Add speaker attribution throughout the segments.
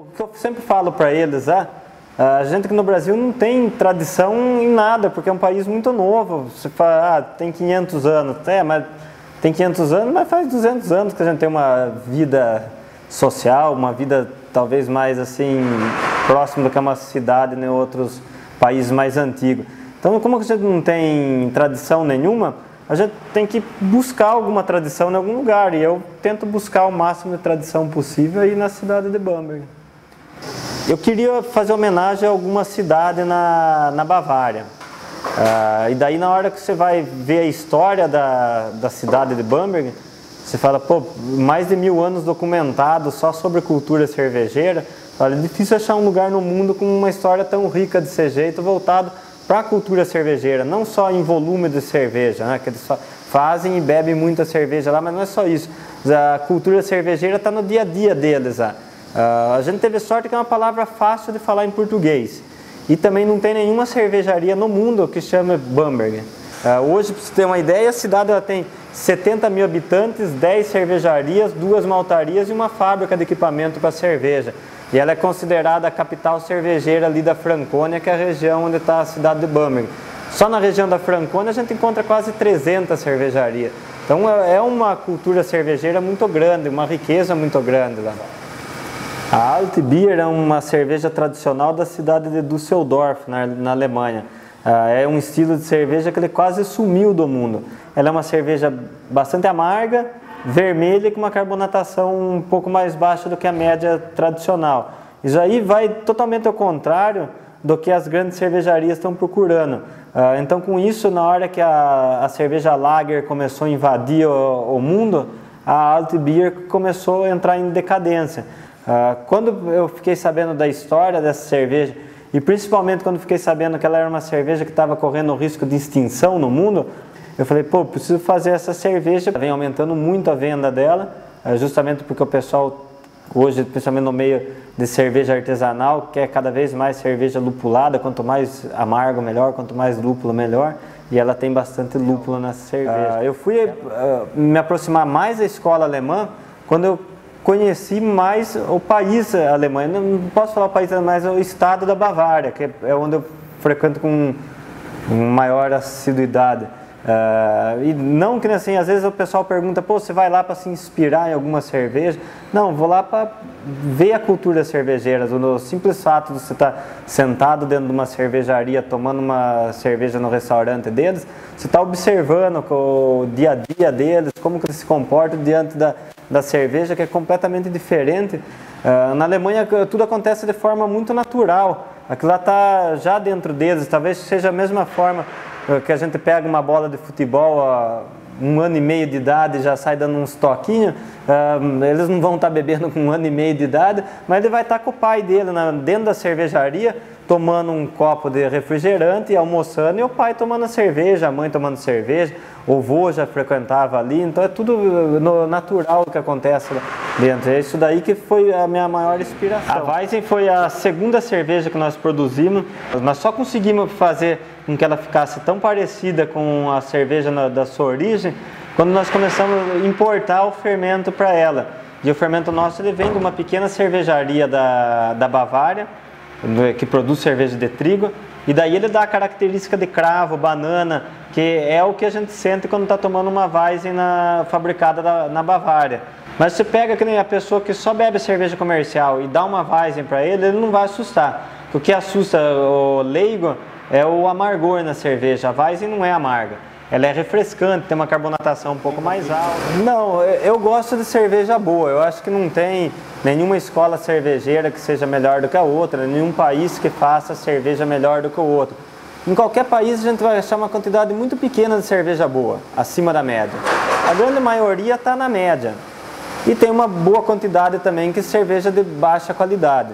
Speaker 1: O que eu sempre falo para eles é, a gente aqui no Brasil não tem tradição em nada, porque é um país muito novo. Você fala, tem 500 anos, mas tem 500 anos, mas faz 200 anos que a gente tem uma vida social, uma vida talvez mais assim, próximo do que uma cidade em outros países mais antigos. Então, como a gente não tem tradição nenhuma, a gente tem que buscar alguma tradição em algum lugar, e eu tento buscar o máximo de tradição possível aí na cidade de Bamberg. Eu queria fazer homenagem a alguma cidade na Bavária. E daí, na hora que você vai ver a história da cidade de Bamberg, você fala, pô, mais de 1000 anos documentado só sobre cultura cervejeira. Olha, é difícil achar um lugar no mundo com uma história tão rica desse jeito, voltado para a cultura cervejeira, não só em volume de cerveja, né, que eles fazem e bebem muita cerveja lá, mas não é só isso. A cultura cervejeira está no dia a dia deles lá. A gente teve sorte que é uma palavra fácil de falar em português. E também não tem nenhuma cervejaria no mundo que chama Bamberg. Hoje, para você ter uma ideia, a cidade ela tem 70 mil habitantes, 10 cervejarias, 2 maltarias e uma fábrica de equipamento para cerveja. E ela é considerada a capital cervejeira ali da Francônia, que é a região onde está a cidade de Bamberg. Só na região da Francônia a gente encontra quase 300 cervejarias. Então é uma cultura cervejeira muito grande, uma riqueza muito grande lá. A Altbier é uma cerveja tradicional da cidade de Düsseldorf, na Alemanha. É um estilo de cerveja que ele quase sumiu do mundo. Ela é uma cerveja bastante amarga, vermelha e com uma carbonatação um pouco mais baixa do que a média tradicional. Isso aí vai totalmente ao contrário do que as grandes cervejarias estão procurando. Então, com isso, na hora que a cerveja Lager começou a invadir o mundo, a Altbier começou a entrar em decadência. Quando eu fiquei sabendo da história dessa cerveja, e principalmente quando fiquei sabendo que ela era uma cerveja que estava correndo o risco de extinção no mundo, eu falei, pô, preciso fazer essa cerveja. Vem aumentando muito a venda dela, justamente porque o pessoal hoje, principalmente no meio de cerveja artesanal, quer cada vez mais cerveja lupulada, quanto mais amargo melhor, quanto mais lúpulo melhor, e ela tem bastante lúpulo nessa cerveja. Eu fui me aproximar mais da escola alemã quando eu conheci mais o país alemão. Não posso falar o país alemão, mas o estado da Bavária, que é onde eu frequento com maior assiduidade. E não que assim, às vezes o pessoal pergunta, pô, você vai lá para se inspirar em alguma cerveja? Não, vou lá para ver a cultura cervejeira. O simples fato de você estar sentado dentro de uma cervejaria, tomando uma cerveja no restaurante deles, você está observando o dia a dia deles, como que eles se comportam diante da cerveja, que é completamente diferente. Na Alemanha tudo acontece de forma muito natural. Aquilo lá está já dentro deles, talvez seja a mesma forma que a gente pega uma bola de futebol a 1 ano e meio de idade e já sai dando uns toquinhos. Eles não vão estar bebendo com 1 ano e meio de idade, mas ele vai estar com o pai dele dentro da cervejaria, tomando um copo de refrigerante e almoçando, e o pai tomando cerveja, a mãe tomando cerveja, o vô já frequentava ali, então é tudo natural que acontece lá dentro. É isso daí que foi a minha maior inspiração. A Weizen foi a segunda cerveja que nós produzimos. Nós só conseguimos fazer com que ela ficasse tão parecida com a cerveja da sua origem quando nós começamos a importar o fermento para ela. E o fermento nosso ele vem de uma pequena cervejaria da Bavária, que produz cerveja de trigo, e daí ele dá a característica de cravo, banana, que é o que a gente sente quando está tomando uma Weizen fabricada na Bavária. Mas você pega que nem a pessoa que só bebe cerveja comercial e dá uma Weizen para ele não vai assustar. O que assusta o leigo é o amargor na cerveja. A Weizen não é amarga. Ela é refrescante, tem uma carbonatação um pouco mais alta. Não, eu gosto de cerveja boa. Eu acho que não tem nenhuma escola cervejeira que seja melhor do que a outra, nenhum país que faça cerveja melhor do que o outro. Em qualquer país a gente vai achar uma quantidade muito pequena de cerveja boa, acima da média. A grande maioria está na média. E tem uma boa quantidade também que é cerveja de baixa qualidade.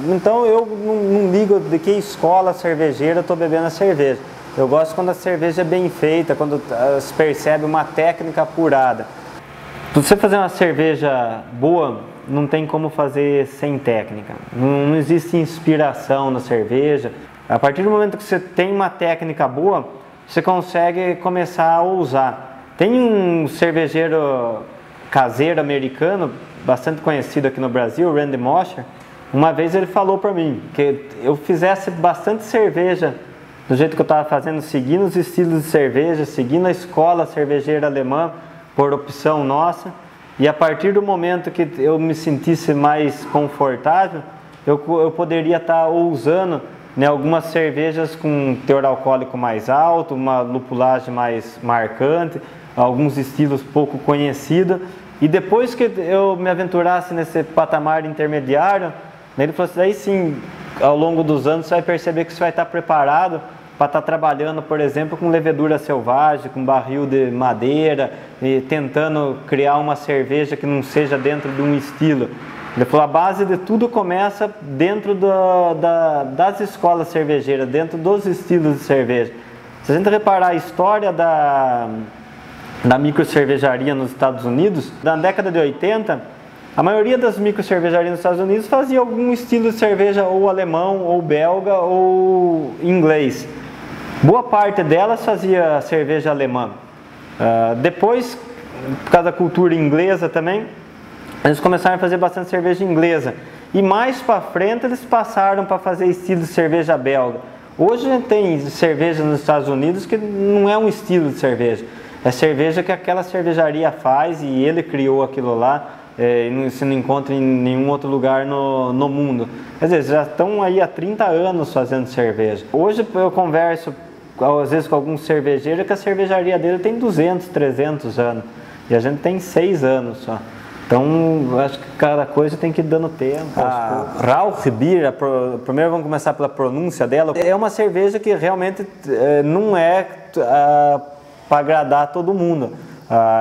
Speaker 1: Então eu não ligo de que escola cervejeira eu estou bebendo a cerveja. Eu gosto quando a cerveja é bem feita, quando se percebe uma técnica apurada. Para você fazer uma cerveja boa, não tem como fazer sem técnica. Não existe inspiração na cerveja. A partir do momento que você tem uma técnica boa, você consegue começar a usar. Tem um cervejeiro caseiro americano, bastante conhecido aqui no Brasil, o Randy Mosher, uma vez ele falou para mim que eu fizesse bastante cerveja do jeito que eu estava fazendo, seguindo os estilos de cerveja, seguindo a escola cervejeira alemã, por opção nossa, e a partir do momento que eu me sentisse mais confortável, eu poderia estar usando, né, algumas cervejas com teor alcoólico mais alto, uma lupulagem mais marcante, alguns estilos pouco conhecidos, e depois que eu me aventurasse nesse patamar intermediário, ele falou assim, aí sim, ao longo dos anos você vai perceber que você vai estar preparado para estar trabalhando, por exemplo, com levedura selvagem, com barril de madeira, e tentando criar uma cerveja que não seja dentro de um estilo. Ele falou, a base de tudo começa dentro das escolas cervejeiras, dentro dos estilos de cerveja. Se a gente reparar a história da microcervejaria nos Estados Unidos, na década de 80, a maioria das microcervejarias nos Estados Unidos fazia algum estilo de cerveja ou alemão, ou belga, ou inglês. Boa parte delas fazia cerveja alemã. Depois, por causa da cultura inglesa também, eles começaram a fazer bastante cerveja inglesa. E mais para frente eles passaram para fazer estilo de cerveja belga. Hoje a gente tem cerveja nos Estados Unidos que não é um estilo de cerveja. É cerveja que aquela cervejaria faz e ele criou aquilo lá. E se não encontra em nenhum outro lugar no mundo. Quer dizer, já estão aí há 30 anos fazendo cerveja. Hoje eu converso às vezes com alguns cervejeiros que a cervejaria dele tem 200, 300 anos. E a gente tem 6 anos só. Então, acho que cada coisa tem que ir dando tempo. A Rauchbier, primeiro vamos começar pela pronúncia dela. É uma cerveja que realmente não é para agradar todo mundo.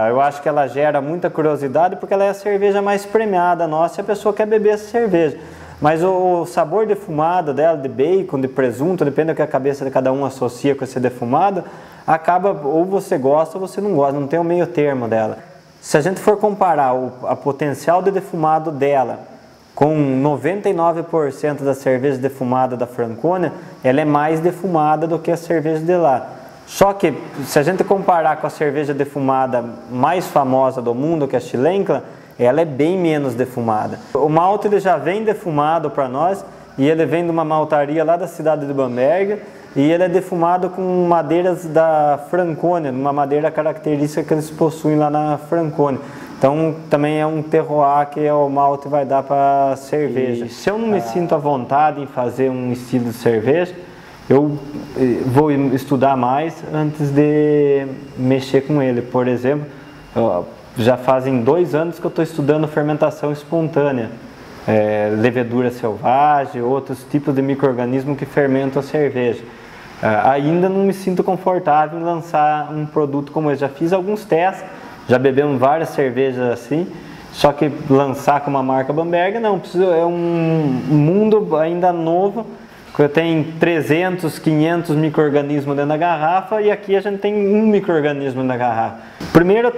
Speaker 1: Eu acho que ela gera muita curiosidade porque ela é a cerveja mais premiada nossa e a pessoa quer beber essa cerveja. Mas o sabor defumado dela, de bacon, de presunto, depende do que a cabeça de cada um associa com esse defumado, acaba ou você gosta ou você não gosta, não tem o meio termo dela. Se a gente for comparar a potencial de defumado dela com 99% da cerveja defumada da Franconia, ela é mais defumada do que a cerveja de lá. Só que, se a gente comparar com a cerveja defumada mais famosa do mundo, que é a Schlenkerla, ela é bem menos defumada. O malte ele já vem defumado para nós, e ele vem de uma maltaria lá da cidade de Bamberg, e ele é defumado com madeiras da Franconia, uma madeira característica que eles possuem lá na Franconia. Então, também é um terroir que o malte vai dar para cerveja. E se eu não me sinto à vontade em fazer um estilo de cerveja, eu vou estudar mais antes de mexer com ele. Por exemplo, já fazem 2 anos que eu estou estudando fermentação espontânea, levedura selvagem, outros tipos de micro-organismos que fermentam a cerveja. Ainda não me sinto confortável em lançar um produto como esse. Já fiz alguns testes, já bebemos várias cervejas assim, só que lançar com uma marca Bamberg não, é um mundo ainda novo, que tem 300, 500 micro-organismos dentro da garrafa e aqui a gente tem um micro-organismo na garrafa. Primeiro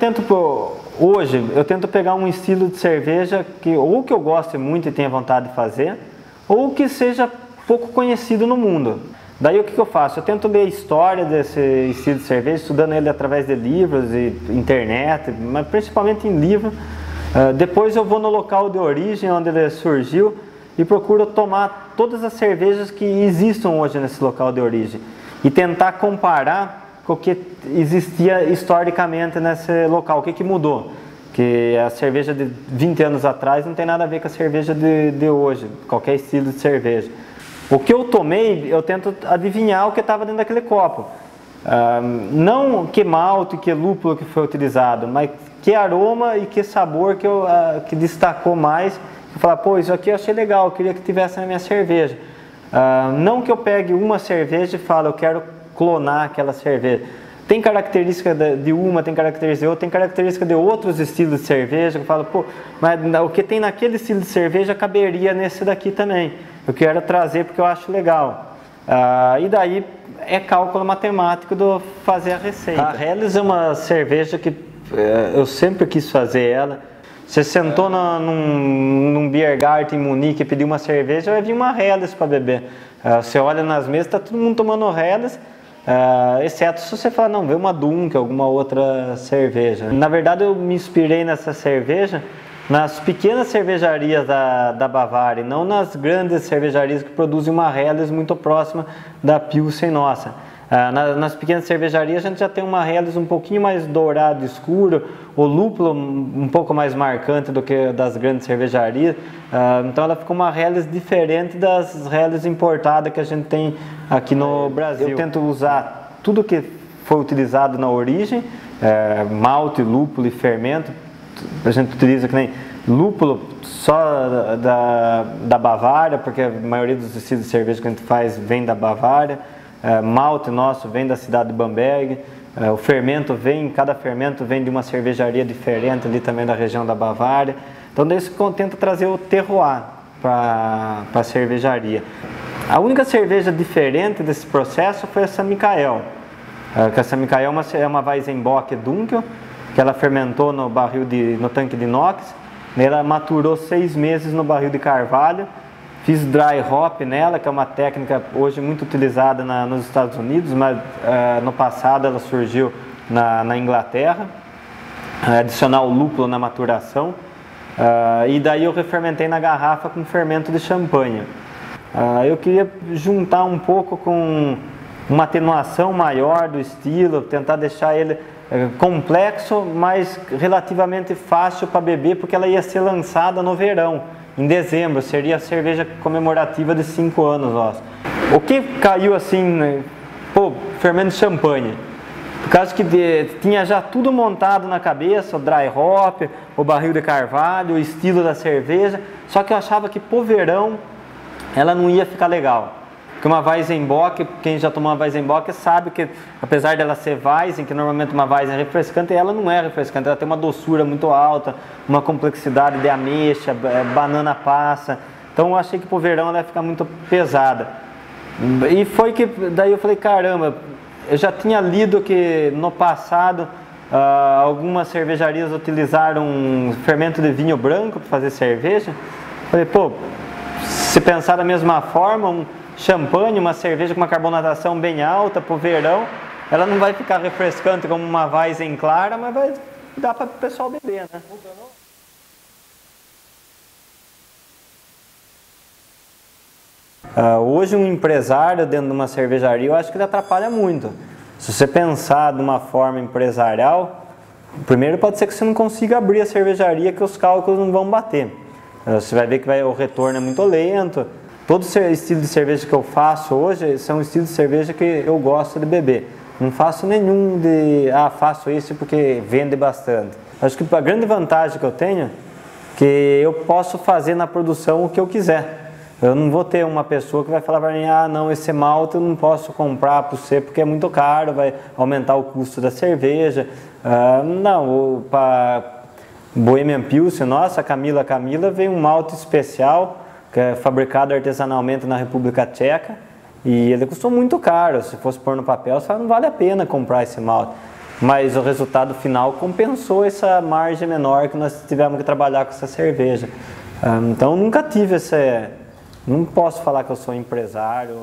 Speaker 1: hoje eu tento pegar um estilo de cerveja que eu goste muito e tenha vontade de fazer, ou que seja pouco conhecido no mundo. Daí o que eu faço? Eu tento ler a história desse estilo de cerveja, estudando ele através de livros e internet, mas principalmente em livro. Depois eu vou no local de origem onde ele surgiu e procuro tomar todas as cervejas que existam hoje nesse local de origem e tentar comparar com o que existia historicamente nesse local, o que mudou. Que a cerveja de 20 anos atrás não tem nada a ver com a cerveja de hoje, qualquer estilo de cerveja. O que eu tomei, eu tento adivinhar o que estava dentro daquele copo. Não que malte, que lúpulo que foi utilizado, mas que aroma e que sabor que destacou mais. Eu falo, pô, isso aqui eu achei legal, eu queria que tivesse na minha cerveja. Não que eu pegue uma cerveja e fale, eu quero clonar aquela cerveja. Tem característica de uma, tem característica de outra, tem característica de outros estilos de cerveja. Eu falo, pô, mas o que tem naquele estilo de cerveja caberia nesse daqui também. Eu quero trazer porque eu acho legal. E daí é cálculo matemático do fazer a receita. A Helles é uma cerveja que eu sempre quis fazer ela. Você sentou num Biergarten em Munique e pediu uma cerveja, vai vir uma Helles para beber. Você olha nas mesas, está todo mundo tomando Helles, exceto se você falar, não, vê uma Dunkel, alguma outra cerveja. Na verdade eu me inspirei nessa cerveja nas pequenas cervejarias da Bavária, e não nas grandes cervejarias que produzem uma Helles muito próxima da Pilsen nossa. Nas pequenas cervejarias a gente já tem uma Helles um pouquinho mais dourado escuro, o lúpulo um pouco mais marcante do que das grandes cervejarias, então ela ficou uma Helles diferente das Helles importadas que a gente tem aqui no Brasil. Eu tento usar tudo que foi utilizado na origem, malte, lúpulo e fermento. A gente utiliza que nem lúpulo só da Bavária, porque a maioria dos estilos de cerveja que a gente faz vem da Bavária. Malte nosso vem da cidade de Bamberg. O fermento cada fermento vem de uma cervejaria diferente ali também da região da Bavária. Então daí eu tento trazer o terroir para a cervejaria. A única cerveja diferente desse processo foi a São Michael. Que a São Michael é uma Weizenbock Dunkel, que ela fermentou no tanque de inox. Ela maturou 6 meses no barril de carvalho. Fiz dry hop nela, que é uma técnica hoje muito utilizada nos Estados Unidos, mas no passado ela surgiu na Inglaterra. Adicionar o lúpulo na maturação. E daí eu refermentei na garrafa com fermento de champanhe. Eu queria juntar um pouco com uma atenuação maior do estilo, tentar deixar ele complexo, mas relativamente fácil para beber, porque ela ia ser lançada no verão, em dezembro, seria a cerveja comemorativa de 5 anos nossa. O que caiu assim, né? Fermento de champanhe. Por causa que tinha já tudo montado na cabeça, o dry hop, o barril de carvalho, o estilo da cerveja, só que eu achava que pro verão ela não ia ficar legal. Porque uma Weizenbock, quem já tomou uma Weizenbock sabe que, apesar dela ser Weizen, que normalmente uma Weizen é refrescante, ela não é refrescante, ela tem uma doçura muito alta, uma complexidade de ameixa, banana passa. Então eu achei que pro verão ela ia ficar muito pesada. E foi que daí eu falei, caramba, eu já tinha lido que no passado algumas cervejarias utilizaram fermento de vinho branco para fazer cerveja. Falei, se pensar da mesma forma, champanhe, uma cerveja com uma carbonatação bem alta para o verão, ela não vai ficar refrescante como uma Weizen clara, mas vai dar para o pessoal beber, né? Hoje um empresário dentro de uma cervejaria, eu acho que ele atrapalha muito. Se você pensar de uma forma empresarial, primeiro pode ser que você não consiga abrir a cervejaria, que os cálculos não vão bater. Você vai ver que o retorno é muito lento. Todo estilo de cerveja que eu faço hoje são estilos de cerveja que eu gosto de beber. Não faço nenhum faço isso porque vende bastante. Acho que a grande vantagem que eu tenho é que eu posso fazer na produção o que eu quiser. Eu não vou ter uma pessoa que vai falar para mim, não, esse malte eu não posso comprar para você porque é muito caro, vai aumentar o custo da cerveja. Não, para Bohemian Pilsen, nossa, a Camila veio um malte especial, que é fabricado artesanalmente na República Tcheca, e ele custou muito caro. Se fosse pôr no papel, não vale a pena comprar esse malte. Mas o resultado final compensou essa margem menor que nós tivemos que trabalhar com essa cerveja. Então nunca tive não posso falar que eu sou empresário.